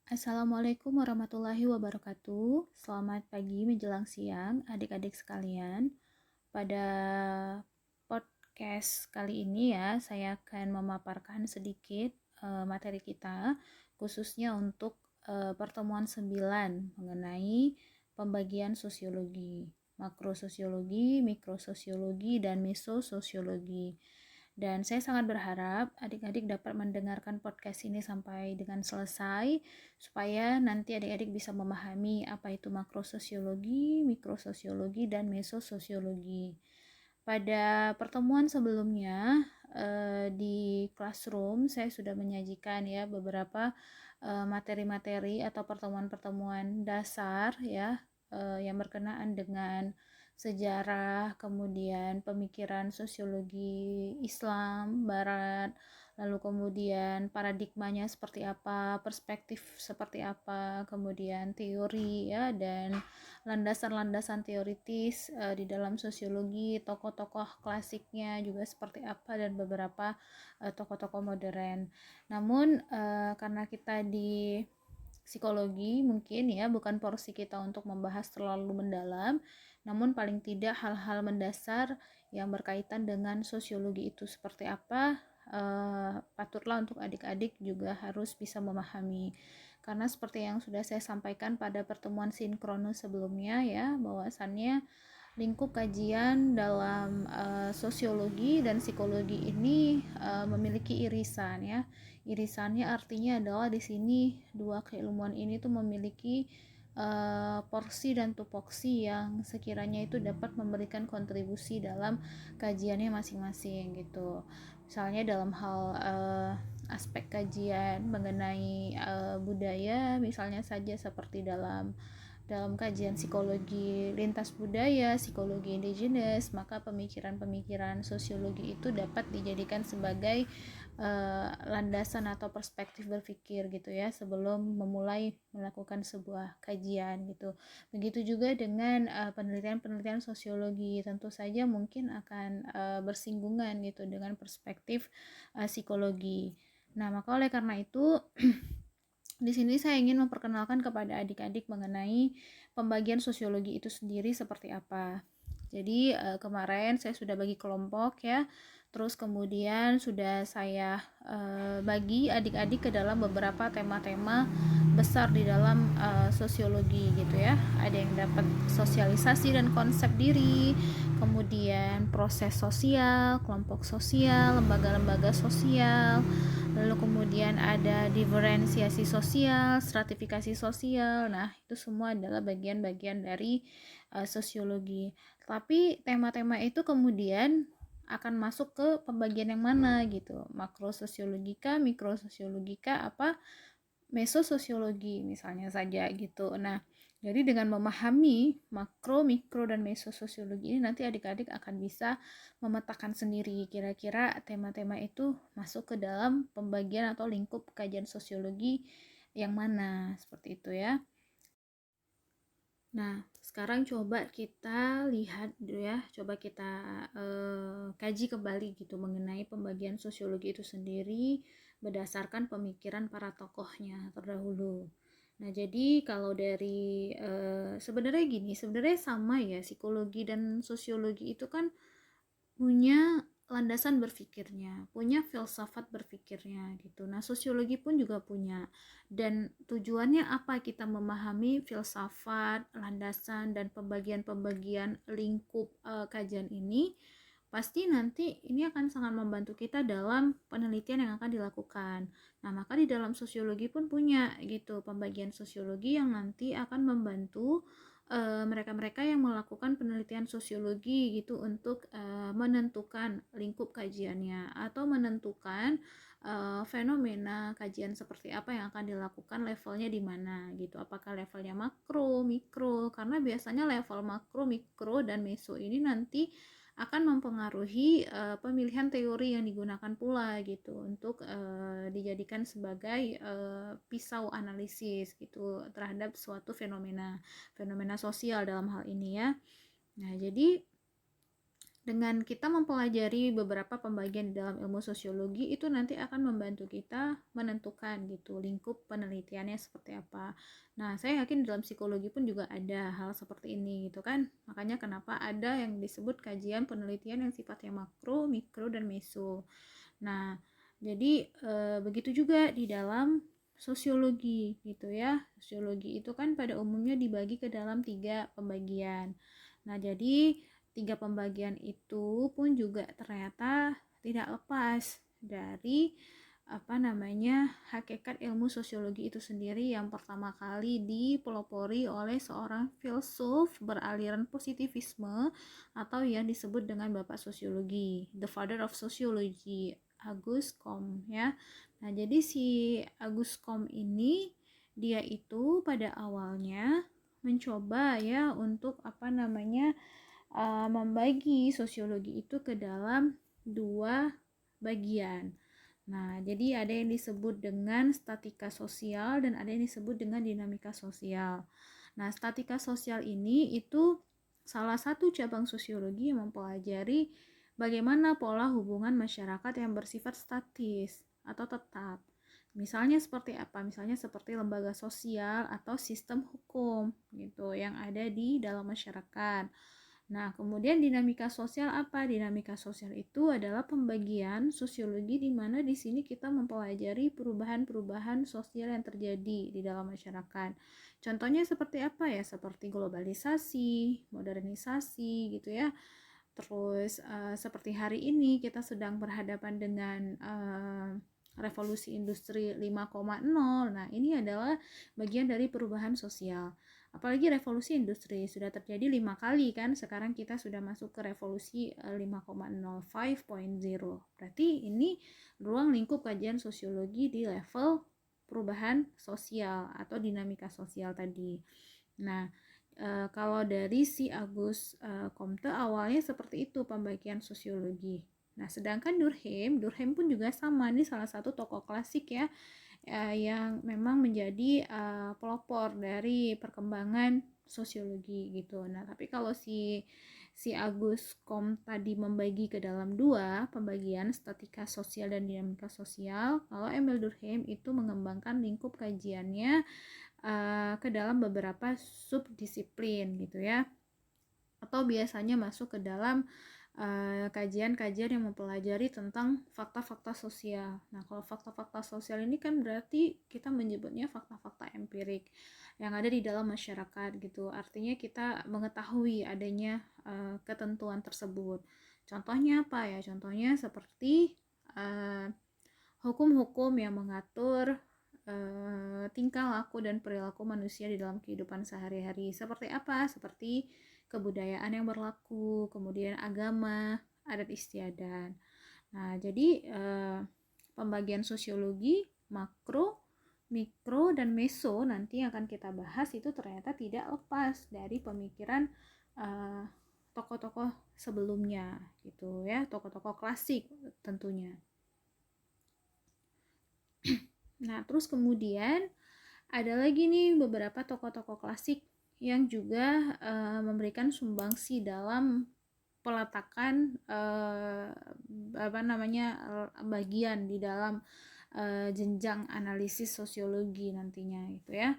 Assalamualaikum warahmatullahi wabarakatuh. Selamat pagi menjelang siang, adik-adik sekalian. Pada podcast kali ini ya, saya akan memaparkan sedikit materi kita, khususnya untuk pertemuan 9 mengenai pembagian sosiologi, makrososiologi, mikrososiologi, dan mesososiologi. Dan saya sangat berharap adik-adik dapat mendengarkan podcast ini sampai dengan selesai, supaya nanti adik-adik bisa memahami apa itu makrososiologi, mikrososiologi, dan mesososiologi. Pada pertemuan sebelumnya di classroom saya sudah menyajikan ya beberapa materi-materi atau pertemuan-pertemuan dasar ya yang berkenaan dengan sejarah, kemudian pemikiran sosiologi Islam Barat, lalu kemudian paradigmanya seperti apa, perspektif seperti apa, kemudian teori ya, dan landasan-landasan teoritis di dalam sosiologi, tokoh-tokoh klasiknya juga seperti apa, dan beberapa tokoh-tokoh modern. Namun karena kita di psikologi mungkin ya bukan porsi kita untuk membahas terlalu mendalam, namun paling tidak hal-hal mendasar yang berkaitan dengan sosiologi itu seperti apa patutlah untuk adik-adik juga harus bisa memahami. Karena seperti yang sudah saya sampaikan pada pertemuan sinkronus sebelumnya ya, bahwasannya lingkup kajian dalam sosiologi dan psikologi ini memiliki irisan ya. Irisannya artinya adalah di sini dua keilmuan ini tuh memiliki porsi dan tupoksi yang sekiranya itu dapat memberikan kontribusi dalam kajiannya masing-masing gitu. Misalnya dalam hal aspek kajian mengenai budaya, misalnya saja seperti dalam kajian psikologi lintas budaya, psikologi indigenous, maka pemikiran-pemikiran sosiologi itu dapat dijadikan sebagai landasan atau perspektif berpikir gitu ya sebelum memulai melakukan sebuah kajian gitu. Begitu juga dengan penelitian-penelitian sosiologi, tentu saja mungkin akan bersinggungan gitu dengan perspektif psikologi. Nah, maka oleh karena itu di sini saya ingin memperkenalkan kepada adik-adik mengenai pembagian sosiologi itu sendiri seperti apa. Jadi kemarin saya sudah bagi kelompok ya, terus kemudian sudah saya bagi adik-adik ke dalam beberapa tema-tema besar di dalam sosiologi gitu ya. Ada yang dapat sosialisasi dan konsep diri, kemudian proses sosial, kelompok sosial, lembaga-lembaga sosial, lalu kemudian ada diferensiasi sosial, stratifikasi sosial. Nah, itu semua adalah bagian-bagian dari sosiologi. Tapi tema-tema itu kemudian akan masuk ke pembagian yang mana gitu. Makrososiologika, mikrososiologika, apa mesososiologi misalnya saja gitu. Nah, jadi dengan memahami makro, mikro, dan mesososiologi ini nanti adik-adik akan bisa memetakan sendiri kira-kira tema-tema itu masuk ke dalam pembagian atau lingkup kajian sosiologi yang mana, seperti itu ya. Nah, sekarang coba kita lihat dulu ya, coba kita kaji kembali gitu mengenai pembagian sosiologi itu sendiri berdasarkan pemikiran para tokohnya terdahulu. Nah, jadi kalau dari sebenarnya gini, sebenarnya sama ya, psikologi dan sosiologi itu kan punya landasan berpikirnya, punya filsafat berpikirnya gitu. Nah, sosiologi pun juga punya. Dan tujuannya apa kita memahami filsafat, landasan, dan pembagian-pembagian lingkup kajian ini? Pasti nanti ini akan sangat membantu kita dalam penelitian yang akan dilakukan. Nah, maka di dalam sosiologi pun punya gitu pembagian sosiologi yang nanti akan membantu mereka-mereka yang melakukan penelitian sosiologi gitu untuk menentukan lingkup kajiannya atau menentukan fenomena kajian seperti apa yang akan dilakukan, levelnya di mana gitu. Apakah levelnya makro, mikro? Karena biasanya level makro, mikro, dan meso ini nanti akan mempengaruhi pemilihan teori yang digunakan pula gitu untuk dijadikan sebagai pisau analisis gitu terhadap suatu fenomena sosial dalam hal ini ya. Nah, jadi Dengan kita mempelajari beberapa pembagian di dalam ilmu sosiologi, itu nanti akan membantu kita menentukan gitu lingkup penelitiannya seperti apa. Nah, saya yakin dalam psikologi pun juga ada hal seperti ini gitu kan. Makanya kenapa ada yang disebut kajian penelitian yang sifatnya makro, mikro, dan meso. Nah, jadi begitu juga di dalam sosiologi gitu ya. Sosiologi itu kan pada umumnya dibagi ke dalam 3 pembagian. Nah, jadi 3 pembagian itu pun juga ternyata tidak lepas dari hakikat ilmu sosiologi itu sendiri yang pertama kali dipelopori oleh seorang filsuf beraliran positivisme atau yang disebut dengan bapak sosiologi, the father of sociology, Auguste Comte ya. Nah, jadi si Auguste Comte ini dia itu pada awalnya mencoba ya untuk membagi sosiologi itu ke dalam 2 bagian. Nah, jadi ada yang disebut dengan statika sosial dan ada yang disebut dengan dinamika sosial. Nah, statika sosial ini itu salah satu cabang sosiologi yang mempelajari bagaimana pola hubungan masyarakat yang bersifat statis atau tetap. Misalnya seperti apa? Misalnya seperti lembaga sosial atau sistem hukum gitu yang ada di dalam masyarakat. Nah, kemudian dinamika sosial apa? Dinamika sosial itu adalah pembagian sosiologi di mana di sini kita mempelajari perubahan-perubahan sosial yang terjadi di dalam masyarakat. Contohnya seperti apa ya? Seperti globalisasi, modernisasi gitu ya. Terus seperti hari ini kita sedang berhadapan dengan revolusi industri 5.0. Nah, ini adalah bagian dari perubahan sosial. Apalagi revolusi industri sudah terjadi 5 kali kan, sekarang kita sudah masuk ke revolusi 5.0, 5.0. Berarti ini ruang lingkup kajian sosiologi di level perubahan sosial atau dinamika sosial tadi. Nah, kalau dari si Auguste Comte awalnya seperti itu pembagian sosiologi. Nah, sedangkan Durkheim pun juga sama, ini salah satu tokoh klasik ya, yang memang menjadi pelopor dari perkembangan sosiologi gitu. Nah, tapi kalau si Auguste Comte tadi membagi ke dalam 2 pembagian, statika sosial dan dinamika sosial, kalau Emile Durkheim itu mengembangkan lingkup kajiannya ke dalam beberapa subdisiplin gitu ya, atau biasanya masuk ke dalam kajian-kajian yang mempelajari tentang fakta-fakta sosial. Nah, kalau fakta-fakta sosial ini kan berarti kita menyebutnya fakta-fakta empirik yang ada di dalam masyarakat gitu. Artinya kita mengetahui adanya ketentuan tersebut. Contohnya apa ya? Contohnya seperti hukum-hukum yang mengatur tingkah laku dan perilaku manusia di dalam kehidupan sehari-hari. Seperti apa? Seperti kebudayaan yang berlaku, kemudian agama, adat istiadat. Nah, jadi pembagian sosiologi makro, mikro, dan meso nanti yang akan kita bahas itu ternyata tidak lepas dari pemikiran tokoh-tokoh sebelumnya gitu ya, tokoh-tokoh klasik tentunya. Nah, terus kemudian ada lagi nih beberapa tokoh-tokoh klasik yang juga memberikan sumbangsi dalam peletakan bagian di dalam jenjang analisis sosiologi nantinya itu ya.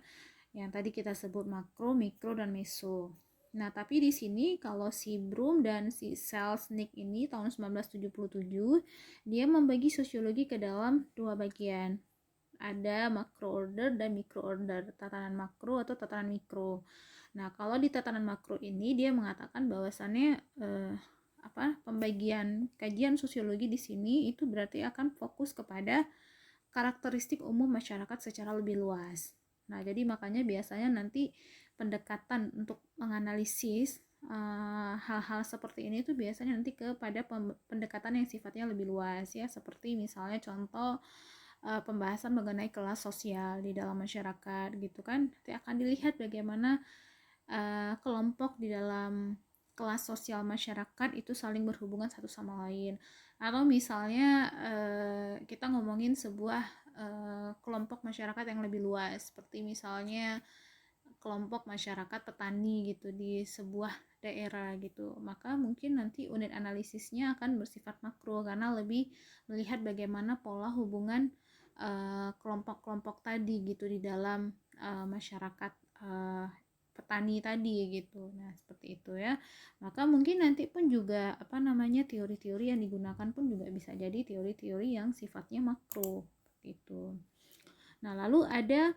Yang tadi kita sebut makro, mikro, dan meso. Nah, tapi di sini kalau si Bloom dan si Selznick ini tahun 1977 dia membagi sosiologi ke dalam 2 bagian. Ada macro order dan micro order, tatanan makro atau tatanan mikro. Nah, kalau di tatanan makro ini dia mengatakan bahwasannya pembagian kajian sosiologi di sini itu berarti akan fokus kepada karakteristik umum masyarakat secara lebih luas. Nah, jadi makanya biasanya nanti pendekatan untuk menganalisis hal-hal seperti ini tuh biasanya nanti kepada pendekatan yang sifatnya lebih luas ya, seperti misalnya contoh pembahasan mengenai kelas sosial di dalam masyarakat gitu kan. Nanti akan dilihat bagaimana kelompok di dalam kelas sosial masyarakat itu saling berhubungan satu sama lain. Atau misalnya kita ngomongin sebuah kelompok masyarakat yang lebih luas, seperti misalnya kelompok masyarakat petani gitu di sebuah daerah gitu. Maka mungkin nanti unit analisisnya akan bersifat makro karena lebih melihat bagaimana pola hubungan kelompok-kelompok tadi gitu di dalam masyarakat petani tadi gitu. Nah, seperti itu ya. Maka mungkin nanti pun juga teori-teori yang digunakan pun juga bisa jadi teori-teori yang sifatnya makro gitu. Nah, lalu ada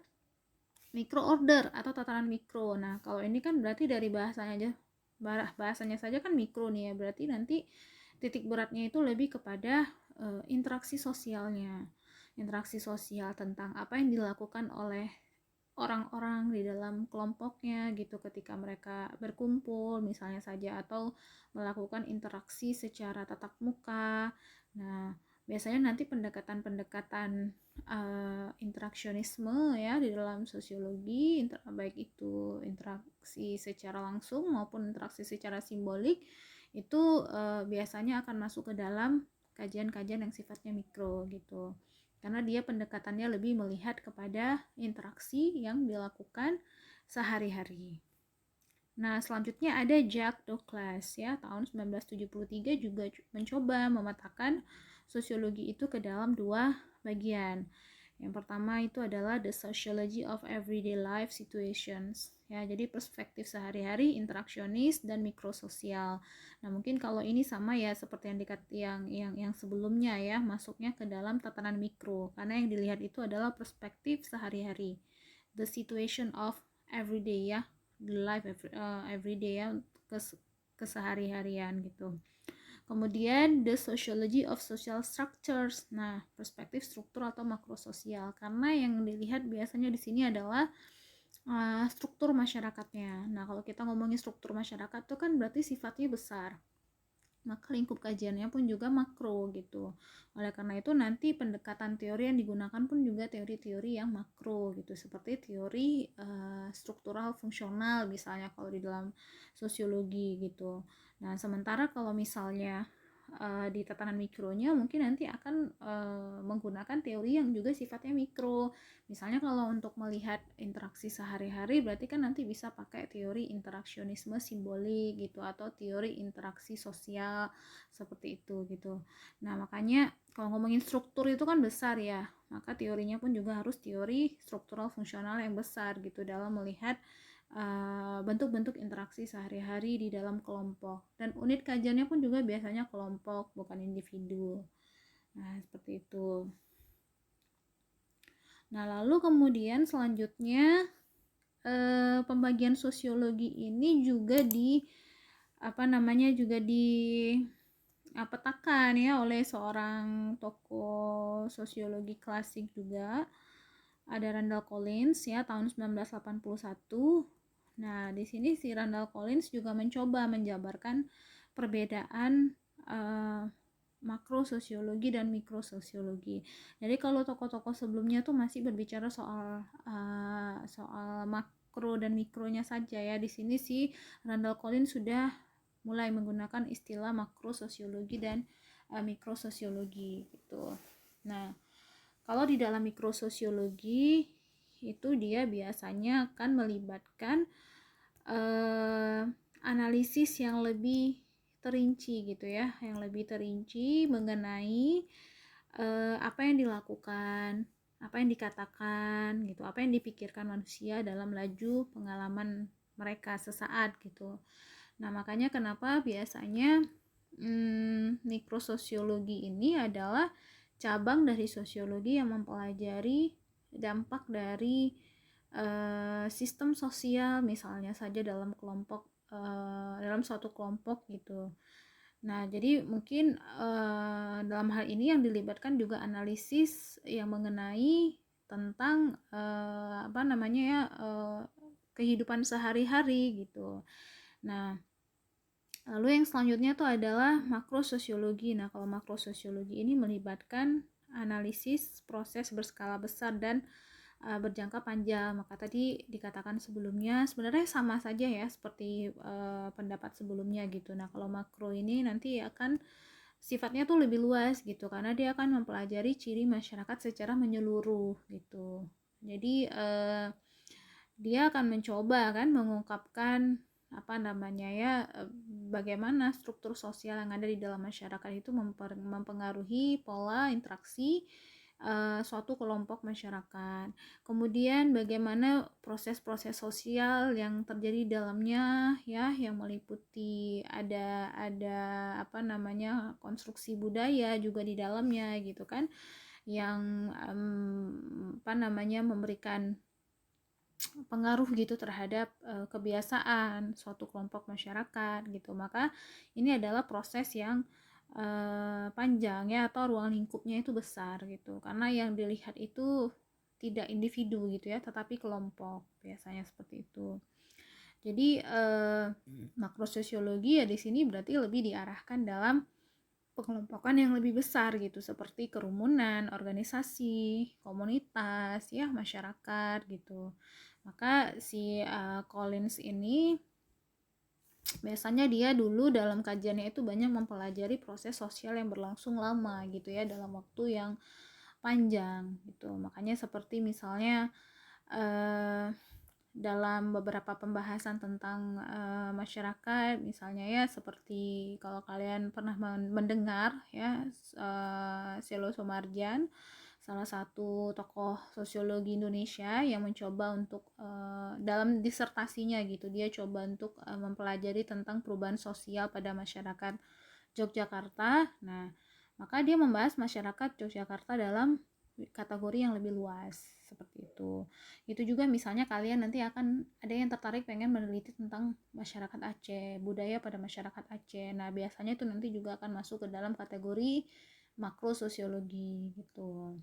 micro order atau tataran mikro. Nah, kalau ini kan berarti dari bahasanya saja kan mikro nih ya. Berarti nanti titik beratnya itu lebih kepada interaksi sosialnya. Interaksi sosial tentang apa yang dilakukan oleh orang-orang di dalam kelompoknya gitu ketika mereka berkumpul misalnya saja, atau melakukan interaksi secara tatap muka. Nah, biasanya nanti pendekatan-pendekatan interaksionisme ya di dalam sosiologi, baik itu interaksi secara langsung maupun interaksi secara simbolik, itu biasanya akan masuk ke dalam kajian-kajian yang sifatnya mikro gitu, karena dia pendekatannya lebih melihat kepada interaksi yang dilakukan sehari-hari. Nah, selanjutnya ada Jacques Douglas ya, tahun 1973 juga mencoba memetakan sosiologi itu ke dalam dua bagian. Yang pertama itu adalah the sociology of everyday life situations. Ya, jadi perspektif sehari-hari, interaksionis dan mikrososial. Nah, mungkin kalau ini sama ya seperti yang sebelumnya ya, masuknya ke dalam tatanan mikro karena yang dilihat itu adalah perspektif sehari-hari. The situation of everyday ya, the life everyday ya, kesehari-harian gitu. Kemudian the sociology of social structures. Nah, perspektif struktur atau makrososial karena yang dilihat biasanya di sini adalah struktur masyarakatnya. Nah, kalau kita ngomongin struktur masyarakat itu kan berarti sifatnya besar. Maka lingkup kajiannya pun juga makro gitu. Oleh karena itu nanti pendekatan teori yang digunakan pun juga teori-teori yang makro gitu, seperti teori struktural fungsional misalnya kalau di dalam sosiologi gitu. Nah, sementara kalau misalnya di tatanan mikronya mungkin nanti akan menggunakan teori yang juga sifatnya mikro. Misalnya kalau untuk melihat interaksi sehari-hari berarti kan nanti bisa pakai teori interaksionisme simbolik gitu, atau teori interaksi sosial seperti itu gitu. Nah, makanya kalau ngomongin struktur itu kan besar ya, maka teorinya pun juga harus teori struktural fungsional yang besar gitu dalam melihat bentuk-bentuk interaksi sehari-hari di dalam kelompok, dan unit kajiannya pun juga biasanya kelompok bukan individu. Nah, seperti itu. Nah, lalu kemudian selanjutnya pembagian sosiologi ini juga dipetakan ya oleh seorang tokoh sosiologi klasik juga, ada Randall Collins ya, tahun 1981. Nah, di sini si Randall Collins juga mencoba menjabarkan perbedaan makrososiologi dan mikrososiologi. Jadi kalau tokoh-tokoh sebelumnya tuh masih berbicara soal makro dan mikronya saja ya. Di sini si Randall Collins sudah mulai menggunakan istilah makrososiologi dan mikrososiologi gitu. Nah, kalau di dalam mikrososiologi itu dia biasanya akan melibatkan analisis yang lebih terinci gitu ya, yang lebih terinci mengenai apa yang dilakukan, apa yang dikatakan gitu, apa yang dipikirkan manusia dalam laju pengalaman mereka sesaat gitu. Nah, makanya kenapa biasanya mikrososiologi ini adalah cabang dari sosiologi yang mempelajari dampak dari sistem sosial misalnya saja dalam kelompok, dalam suatu kelompok gitu. Nah, jadi mungkin dalam hal ini yang dilibatkan juga analisis yang mengenai tentang kehidupan sehari-hari gitu. Nah, lalu yang selanjutnya itu adalah makrososiologi. Nah, kalau makrososiologi ini melibatkan analisis proses berskala besar dan berjangka panjang. Maka tadi dikatakan sebelumnya sebenarnya sama saja ya seperti pendapat sebelumnya gitu. Nah, kalau makro ini nanti akan sifatnya tuh lebih luas gitu karena dia akan mempelajari ciri masyarakat secara menyeluruh gitu. Jadi dia akan mencoba kan mengungkapkan apa namanya ya, bagaimana struktur sosial yang ada di dalam masyarakat itu mempengaruhi pola interaksi suatu kelompok masyarakat. Kemudian bagaimana proses-proses sosial yang terjadi di dalamnya ya, yang meliputi ada apa namanya, konstruksi budaya juga di dalamnya gitu kan, yang apa namanya, memberikan pengaruh gitu terhadap kebiasaan suatu kelompok masyarakat gitu. Maka ini adalah proses yang panjang ya, atau ruang lingkupnya itu besar gitu, karena yang dilihat itu tidak individu gitu ya, tetapi kelompok, biasanya seperti itu. Jadi makrososiologi ya di sini berarti lebih diarahkan dalam pengelompokan yang lebih besar gitu, seperti kerumunan, organisasi, komunitas, ya masyarakat gitu. Maka si Collins ini biasanya dia dulu dalam kajiannya itu banyak mempelajari proses sosial yang berlangsung lama gitu ya, dalam waktu yang panjang gitu. Makanya seperti misalnya dalam beberapa pembahasan tentang masyarakat, misalnya ya seperti kalau kalian pernah mendengar ya, Selo Somarjan, salah satu tokoh sosiologi Indonesia yang mencoba untuk dalam disertasinya gitu, dia coba untuk mempelajari tentang perubahan sosial pada masyarakat Yogyakarta. Nah, maka dia membahas masyarakat Yogyakarta dalam kategori yang lebih luas seperti itu. Itu juga misalnya kalian nanti akan ada yang tertarik pengen meneliti tentang masyarakat Aceh, budaya pada masyarakat Aceh. Nah, biasanya itu nanti juga akan masuk ke dalam kategori makro sosiologi gitu.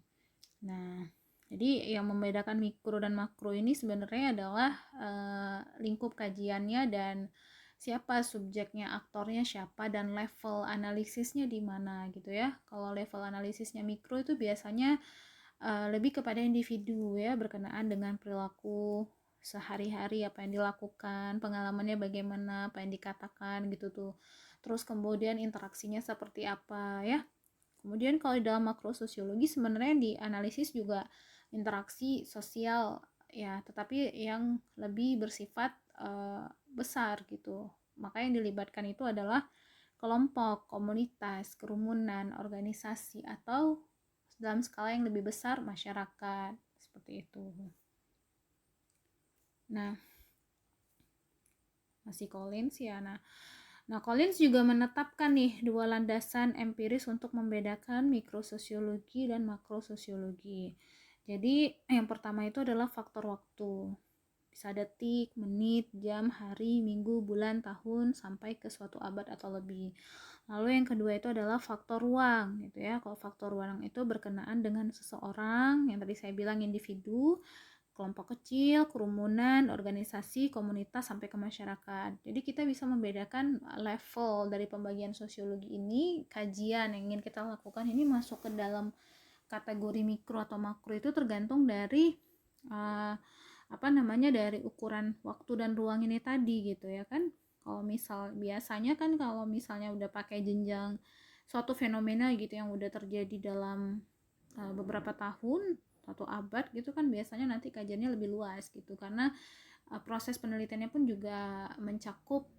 Nah, jadi yang membedakan mikro dan makro ini sebenarnya adalah lingkup kajiannya dan siapa subjeknya, aktornya siapa, dan level analisisnya di mana gitu ya. Kalau level analisisnya mikro itu biasanya lebih kepada individu ya, berkenaan dengan perilaku sehari-hari, apa yang dilakukan, pengalamannya bagaimana, apa yang dikatakan gitu tuh. Terus kemudian interaksinya seperti apa ya. Kemudian kalau di dalam makro sosiologi sebenarnya di analisis juga interaksi sosial ya, tetapi yang lebih bersifat besar gitu. Maka yang dilibatkan itu adalah kelompok, komunitas, kerumunan, organisasi, atau dalam skala yang lebih besar masyarakat, seperti itu. Nah, masih Collins ya. Nah, Collins juga menetapkan nih dua landasan empiris untuk membedakan mikrososiologi dan makrososiologi. Jadi, yang pertama itu adalah faktor waktu. Bisa detik, menit, jam, hari, minggu, bulan, tahun, sampai ke suatu abad atau lebih. Lalu yang kedua itu adalah faktor ruang gitu ya. Kalau faktor ruang itu berkenaan dengan seseorang, yang tadi saya bilang individu, kelompok kecil, kerumunan, organisasi, komunitas, sampai ke masyarakat. Jadi kita bisa membedakan level dari pembagian sosiologi ini, kajian yang ingin kita lakukan ini masuk ke dalam kategori mikro atau makro itu tergantung dari dari ukuran waktu dan ruang ini tadi gitu ya kan. Kalau misal biasanya kan kalau misalnya udah pakai jenjang suatu fenomena gitu yang udah terjadi dalam beberapa tahun atau abad gitu kan, biasanya nanti kajiannya lebih luas gitu, karena proses penelitiannya pun juga mencakup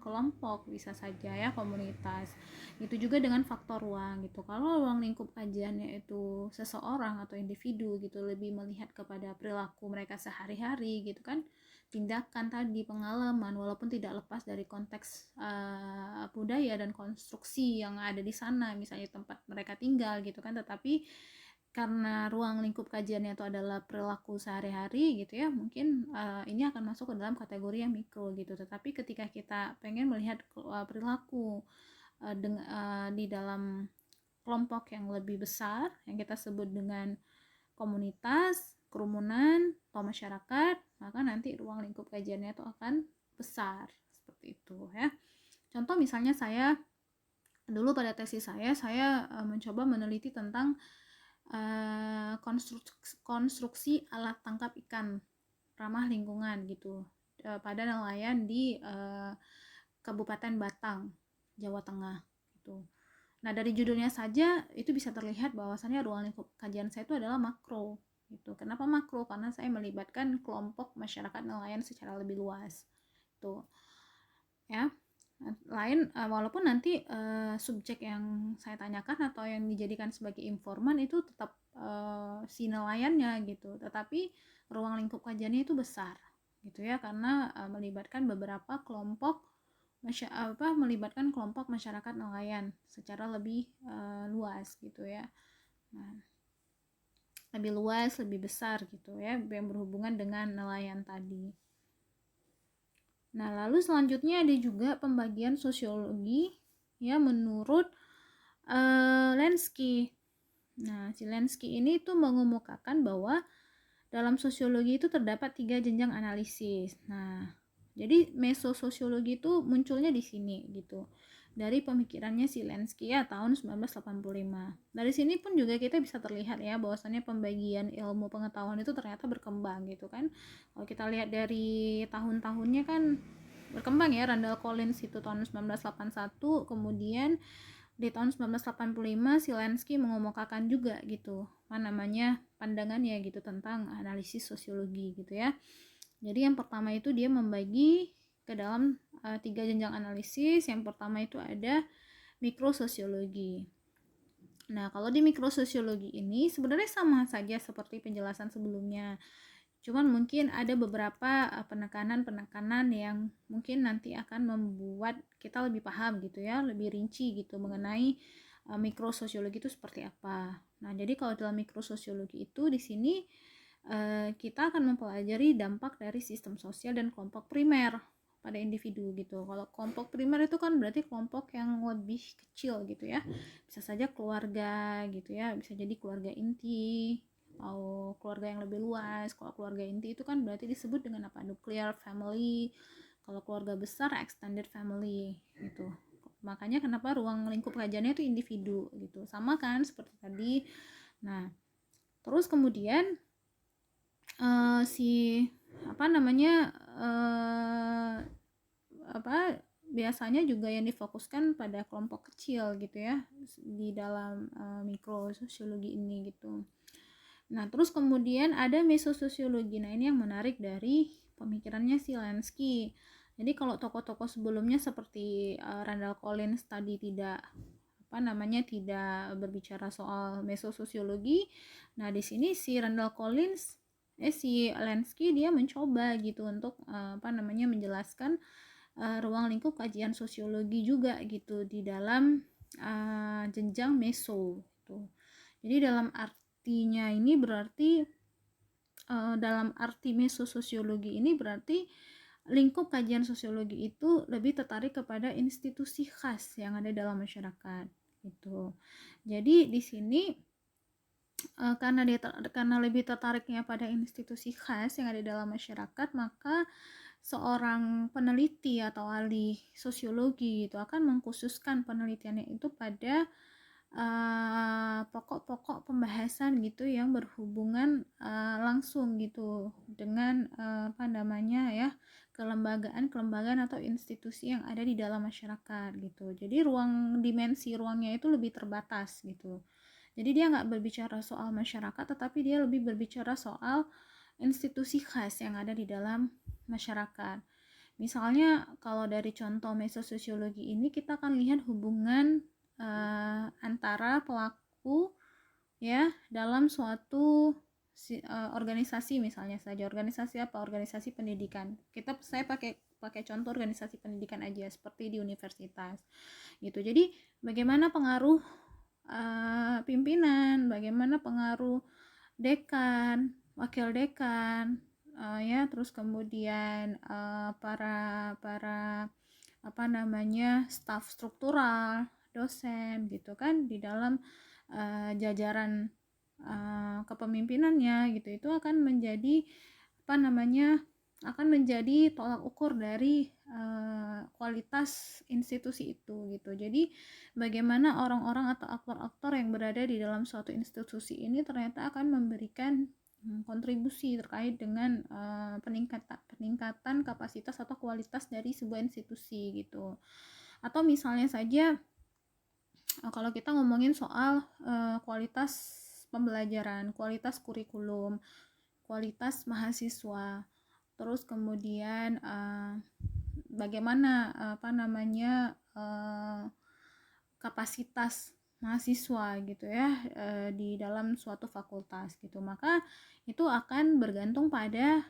kelompok, bisa saja ya komunitas. Itu juga dengan faktor ruang gitu. Kalau ruang lingkup kajiannya itu seseorang atau individu gitu, lebih melihat kepada perilaku mereka sehari-hari gitu kan, tindakan tadi, pengalaman, walaupun tidak lepas dari konteks budaya dan konstruksi yang ada di sana, misalnya tempat mereka tinggal gitu kan, tetapi karena ruang lingkup kajiannya itu adalah perilaku sehari-hari gitu ya, mungkin ini akan masuk ke dalam kategori yang mikro gitu. Tetapi ketika kita pengen melihat perilaku di dalam kelompok yang lebih besar yang kita sebut dengan komunitas, kerumunan, atau masyarakat, maka nanti ruang lingkup kajiannya itu akan besar seperti itu ya. Contoh misalnya saya dulu pada tesis saya mencoba meneliti tentang konstruksi alat tangkap ikan ramah lingkungan gitu pada nelayan di Kabupaten Batang, Jawa Tengah gitu. Nah, dari judulnya saja itu bisa terlihat bahwasannya ruang lingkup kajian saya itu adalah makro gitu. Kenapa makro? Karena saya melibatkan kelompok masyarakat nelayan secara lebih luas gitu ya. Walaupun nanti subjek yang saya tanyakan atau yang dijadikan sebagai informan itu tetap si nelayannya gitu, tetapi ruang lingkup kajiannya itu besar gitu ya, karena melibatkan beberapa kelompok melibatkan kelompok masyarakat nelayan secara lebih luas gitu ya. Nah, lebih luas, lebih besar gitu ya, yang berhubungan dengan nelayan tadi. Nah, lalu selanjutnya ada juga pembagian sosiologi ya menurut Lenski. Nah, si Lenski ini tuh mengemukakan bahwa dalam sosiologi itu terdapat 3 jenjang analisis. Nah, jadi mesososiologi itu munculnya di sini gitu. Dari pemikirannya si Lenski ya tahun 1985. Dari sini pun juga kita bisa terlihat ya bahwasannya pembagian ilmu pengetahuan itu ternyata berkembang gitu kan. Kalau kita lihat dari tahun-tahunnya kan berkembang ya. Randall Collins itu tahun 1981, kemudian di tahun 1985 si Lenski mengemukakan juga gitu pandangannya gitu tentang analisis sosiologi gitu ya. Jadi yang pertama itu dia membagi ke dalam 3 jenjang analisis. Yang pertama itu ada mikrososiologi. Nah, kalau di mikrososiologi ini sebenarnya sama saja seperti penjelasan sebelumnya. Cuman mungkin ada beberapa penekanan-penekanan yang mungkin nanti akan membuat kita lebih paham gitu ya, lebih rinci gitu mengenai mikrososiologi itu seperti apa. Nah, jadi kalau dalam mikrososiologi itu di sini kita akan mempelajari dampak dari sistem sosial dan kelompok primer pada individu gitu. Kalau kelompok primer itu kan berarti kelompok yang lebih kecil gitu ya. Bisa saja keluarga gitu ya, bisa jadi keluarga inti atau keluarga yang lebih luas. Kalau keluarga inti itu kan berarti disebut dengan apa? Nuclear family. Kalau keluarga besar extended family gitu. Makanya kenapa ruang lingkup kajiannya itu individu gitu. Sama kan seperti tadi. Nah, terus kemudian si apa namanya biasanya juga yang difokuskan pada kelompok kecil gitu ya di dalam mikrososiologi ini gitu. Nah, terus kemudian ada mesososiologi. Nah, ini yang menarik dari pemikirannya si Lenski. Jadi kalau tokoh-tokoh sebelumnya seperti Randall Collins tadi tidak tidak berbicara soal mesososiologi. Nah, di sini si Randall Collins si Lenski dia mencoba gitu untuk menjelaskan ruang lingkup kajian sosiologi juga gitu di dalam jenjang meso gitu. Jadi dalam artinya ini berarti dalam arti mesososiologi ini berarti lingkup kajian sosiologi itu lebih tertarik kepada institusi khas yang ada dalam masyarakat gitu. Jadi di sini karena lebih tertariknya pada institusi khas yang ada dalam masyarakat, maka seorang peneliti atau ahli sosiologi itu akan mengkhususkan penelitiannya itu pada pokok-pokok pembahasan gitu yang berhubungan langsung gitu dengan kelembagaan atau institusi yang ada di dalam masyarakat gitu. Jadi dimensi ruangnya itu lebih terbatas gitu. Jadi dia nggak berbicara soal masyarakat, tetapi dia lebih berbicara soal institusi khas yang ada di dalam masyarakat. Misalnya kalau dari contoh mesososiologi ini kita akan lihat hubungan antara pelaku ya dalam suatu organisasi, misalnya saja organisasi pendidikan. Saya pakai contoh organisasi pendidikan aja seperti di universitas gitu. Jadi bagaimana pengaruh pimpinan, bagaimana pengaruh dekan, wakil dekan, terus kemudian para staf struktural, dosen gitu kan di dalam jajaran kepemimpinannya gitu. Itu akan menjadi tolak ukur dari kualitas institusi itu gitu. Jadi bagaimana orang-orang atau aktor-aktor yang berada di dalam suatu institusi ini ternyata akan memberikan kontribusi terkait dengan peningkatan kapasitas atau kualitas dari sebuah institusi gitu. Atau misalnya saja kalau kita ngomongin soal kualitas pembelajaran, kualitas kurikulum, kualitas mahasiswa, terus kemudian bagaimana kapasitas mahasiswa gitu ya di dalam suatu fakultas gitu. Maka itu akan bergantung pada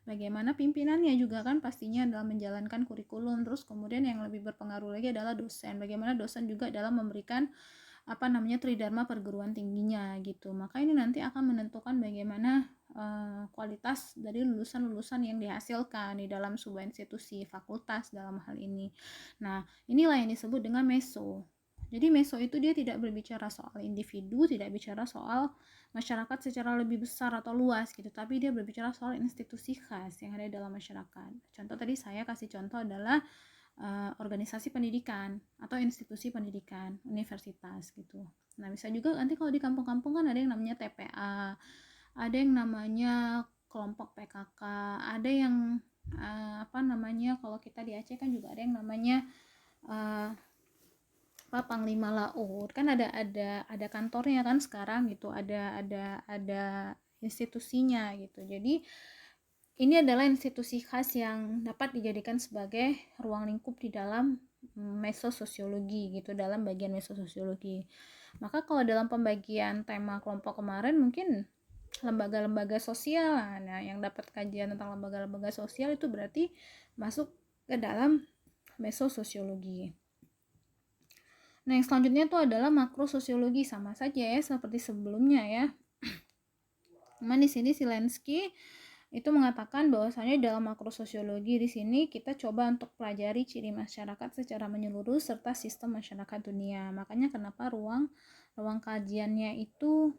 bagaimana pimpinannya juga kan pastinya dalam menjalankan kurikulum. Terus kemudian yang lebih berpengaruh lagi adalah dosen, bagaimana dosen juga dalam memberikan tridharma perguruan tingginya gitu. Maka ini nanti akan menentukan bagaimana kualitas dari lulusan-lulusan yang dihasilkan di dalam sebuah institusi fakultas dalam hal ini. Nah, inilah yang disebut dengan meso. Jadi meso itu dia tidak berbicara soal individu, tidak bicara soal masyarakat secara lebih besar atau luas gitu, tapi dia berbicara soal institusi khas yang ada dalam masyarakat. Contoh tadi saya kasih contoh adalah organisasi pendidikan atau institusi pendidikan, universitas gitu. Nah, bisa juga nanti kalau di kampung-kampung kan ada yang namanya TPA, ada yang namanya kelompok PKK, ada yang kalau kita di Aceh kan juga ada yang namanya Panglima Laut, kan ada kantornya kan sekarang gitu, ada institusinya gitu. Jadi ini adalah institusi khas yang dapat dijadikan sebagai ruang lingkup di dalam mesososiologi gitu, dalam bagian mesososiologi. Maka kalau dalam pembagian tema kelompok kemarin mungkin lembaga-lembaga sosial, nah yang dapat kajian tentang lembaga-lembaga sosial itu berarti masuk ke dalam mesososiologi. Nah, yang selanjutnya itu adalah makrososiologi, sama saja ya seperti sebelumnya ya. Cuman di sini Zelensky itu mengatakan bahwasanya dalam makrososiologi di sini kita coba untuk pelajari ciri masyarakat secara menyeluruh serta sistem masyarakat dunia. Makanya kenapa ruang kajiannya itu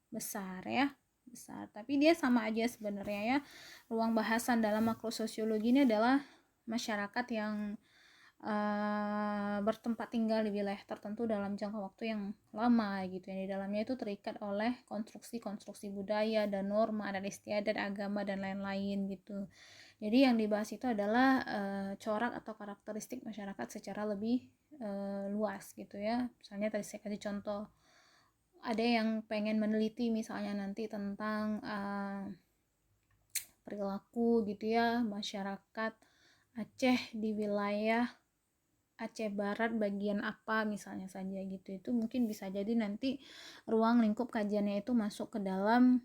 besar ya, besar. Tapi dia sama aja sebenarnya ya. Ruang bahasan dalam makrososiologi ini adalah masyarakat yang bertempat tinggal di wilayah tertentu dalam jangka waktu yang lama gitu, yang di dalamnya itu terikat oleh konstruksi-konstruksi budaya dan norma, adat istiadat, agama dan lain-lain gitu. Jadi yang dibahas itu adalah corak atau karakteristik masyarakat secara lebih luas gitu ya. Misalnya tadi saya kasih contoh, ada yang pengen meneliti misalnya nanti tentang perilaku gitu ya masyarakat Aceh di wilayah Aceh Barat bagian apa misalnya saja gitu, itu mungkin bisa jadi nanti ruang lingkup kajiannya itu masuk ke dalam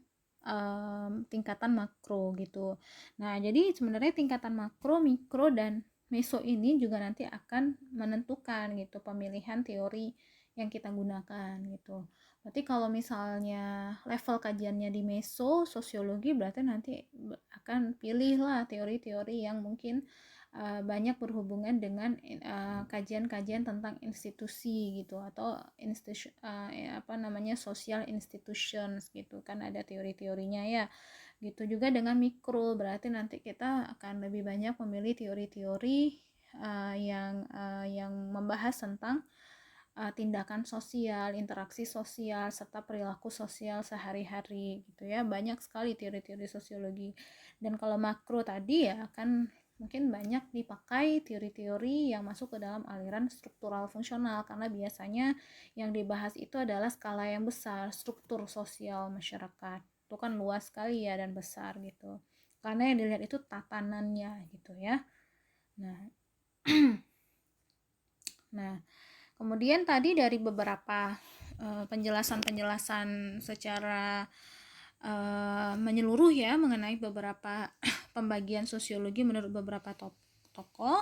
tingkatan makro gitu. Nah, jadi sebenarnya tingkatan makro, mikro, dan meso ini juga nanti akan menentukan gitu pemilihan teori yang kita gunakan gitu. Berarti kalau misalnya level kajiannya di meso sosiologi, berarti nanti akan pilihlah teori-teori yang mungkin banyak berhubungan dengan kajian-kajian tentang institusi gitu, atau social institutions gitu kan, ada teori-teorinya ya gitu. Juga dengan mikro, berarti nanti kita akan lebih banyak memilih teori-teori yang membahas tentang tindakan sosial, interaksi sosial, serta perilaku sosial sehari-hari gitu ya. Banyak sekali teori-teori sosiologi. Dan kalau makro tadi ya kan mungkin banyak dipakai teori-teori yang masuk ke dalam aliran struktural fungsional, karena biasanya yang dibahas itu adalah skala yang besar, struktur sosial masyarakat. Itu kan luas sekali ya dan besar gitu. Karena yang dilihat itu tatanannya gitu ya. Nah, nah kemudian tadi dari beberapa penjelasan-penjelasan secara menyeluruh ya mengenai beberapa pembagian sosiologi menurut beberapa tokoh,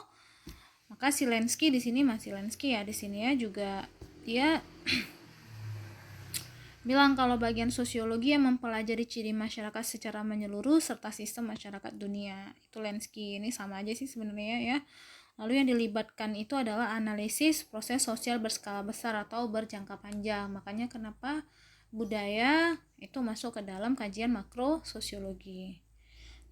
maka Zelensky di sini ya di sini ya juga dia bilang kalau bagian sosiologi yang mempelajari ciri masyarakat secara menyeluruh serta sistem masyarakat dunia. Itu Zelensky, ini sama aja sih sebenarnya ya. Lalu yang dilibatkan itu adalah analisis proses sosial berskala besar atau berjangka panjang. Makanya kenapa budaya itu masuk ke dalam kajian makro sosiologi.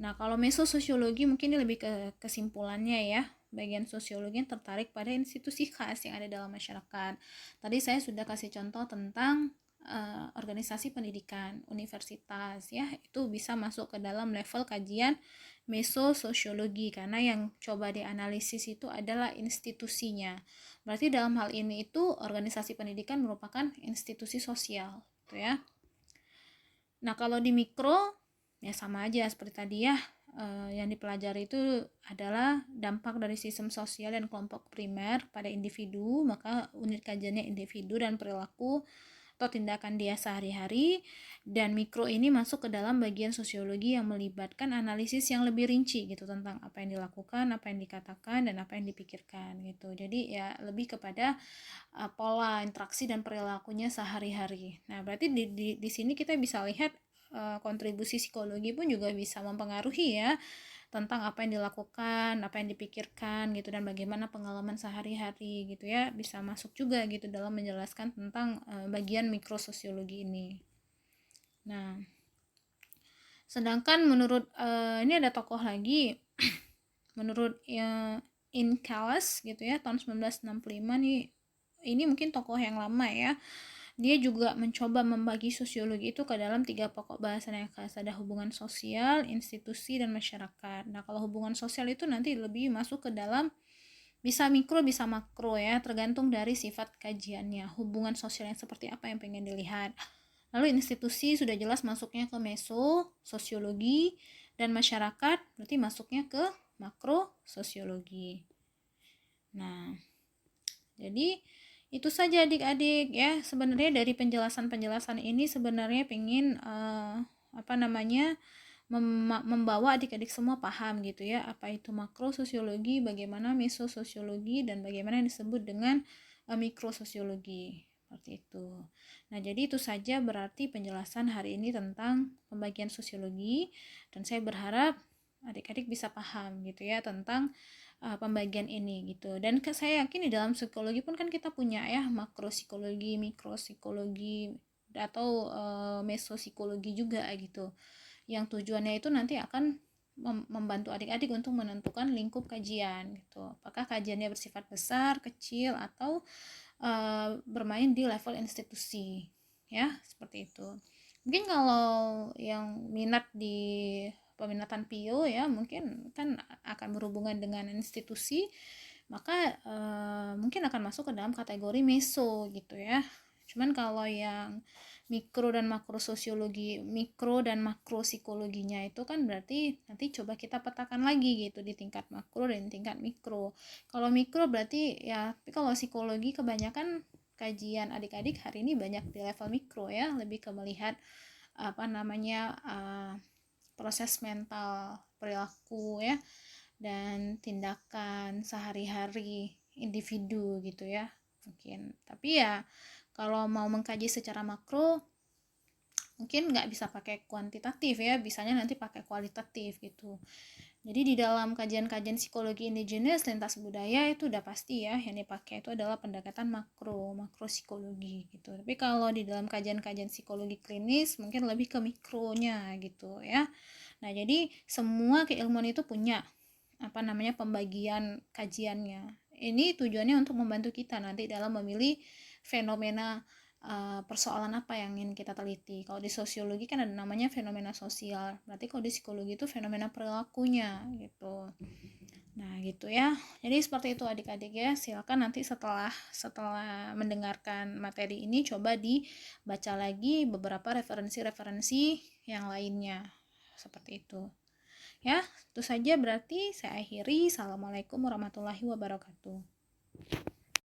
Nah, kalau mesososiologi mungkin ini lebih ke kesimpulannya ya. Bagian sosiologi yang tertarik pada institusi khas yang ada dalam masyarakat. Tadi saya sudah kasih contoh tentang organisasi pendidikan, universitas ya, itu bisa masuk ke dalam level kajian mesososiologi karena yang coba dianalisis itu adalah institusinya. Berarti dalam hal ini itu organisasi pendidikan merupakan institusi sosial gitu ya. Nah, kalau di mikro ya sama aja seperti tadi ya, yang dipelajari itu adalah dampak dari sistem sosial dan kelompok primer pada individu, maka unit kajiannya individu dan perilaku atau tindakan dia sehari-hari. Dan mikro ini masuk ke dalam bagian sosiologi yang melibatkan analisis yang lebih rinci gitu tentang apa yang dilakukan, apa yang dikatakan, dan apa yang dipikirkan gitu. Jadi ya lebih kepada pola interaksi dan perilakunya sehari-hari. Nah, berarti di sini kita bisa lihat kontribusi psikologi pun juga bisa mempengaruhi ya tentang apa yang dilakukan, apa yang dipikirkan gitu, dan bagaimana pengalaman sehari-hari gitu ya, bisa masuk juga gitu dalam menjelaskan tentang bagian mikrososiologi ini. Nah, sedangkan menurut ini ada tokoh lagi menurut Incalus gitu ya, tahun 1965 nih, ini mungkin tokoh yang lama ya. Dia juga mencoba membagi sosiologi itu ke dalam 3 pokok bahasan yang khas. Ada hubungan sosial, institusi, dan masyarakat. Nah, kalau hubungan sosial itu nanti lebih masuk ke dalam bisa mikro, bisa makro ya, tergantung dari sifat kajiannya. Hubungan sosial yang seperti apa yang pengen dilihat. Lalu institusi sudah jelas masuknya ke meso, sosiologi, dan masyarakat berarti masuknya ke makro sosiologi. Nah, jadi itu saja adik-adik ya. Sebenarnya dari penjelasan-penjelasan ini sebenarnya pengen membawa adik-adik semua paham gitu ya, apa itu makro sosiologi, bagaimana meso sosiologi, dan bagaimana yang disebut dengan mikro sosiologi. Seperti itu. Nah, jadi itu saja berarti penjelasan hari ini tentang pembagian sosiologi, dan saya berharap adik-adik bisa paham gitu ya tentang pembagian ini gitu. Dan saya yakin di dalam psikologi pun kan kita punya ya makropsikologi, mikropsikologi, atau mesopsikologi juga gitu. Yang tujuannya itu nanti akan membantu adik-adik untuk menentukan lingkup kajian gitu. Apakah kajiannya bersifat besar, kecil, atau bermain di level institusi ya, seperti itu. Mungkin kalau yang minat di peminatan PIO ya, mungkin kan akan berhubungan dengan institusi, maka mungkin akan masuk ke dalam kategori meso gitu ya. Cuman kalau yang mikro dan makro sosiologi, mikro dan makro psikologinya itu kan berarti nanti coba kita petakan lagi gitu di tingkat makro dan tingkat mikro. Kalau mikro berarti ya, tapi kalau psikologi kebanyakan kajian adik-adik hari ini banyak di level mikro ya, lebih ke melihat proses mental, perilaku ya, dan tindakan sehari-hari individu gitu ya mungkin. Tapi ya kalau mau mengkaji secara makro mungkin nggak bisa pakai kuantitatif ya, bisanya nanti pakai kualitatif gitu. Jadi di dalam kajian-kajian psikologi indigenous lintas budaya itu udah pasti ya yang dipakai itu adalah pendekatan makro psikologi gitu. Tapi kalau di dalam kajian-kajian psikologi klinis mungkin lebih ke mikronya gitu ya. Nah, jadi semua keilmuan itu punya pembagian kajiannya. Ini tujuannya untuk membantu kita nanti dalam memilih fenomena persoalan apa yang ingin kita teliti. Kalau di sosiologi kan ada namanya fenomena sosial, berarti kalau di psikologi itu fenomena perilakunya gitu. Nah gitu ya, jadi seperti itu adik-adik ya. Silakan nanti setelah mendengarkan materi ini coba dibaca lagi beberapa referensi-referensi yang lainnya, seperti itu ya. Itu saja berarti saya akhiri. Assalamualaikum warahmatullahi wabarakatuh.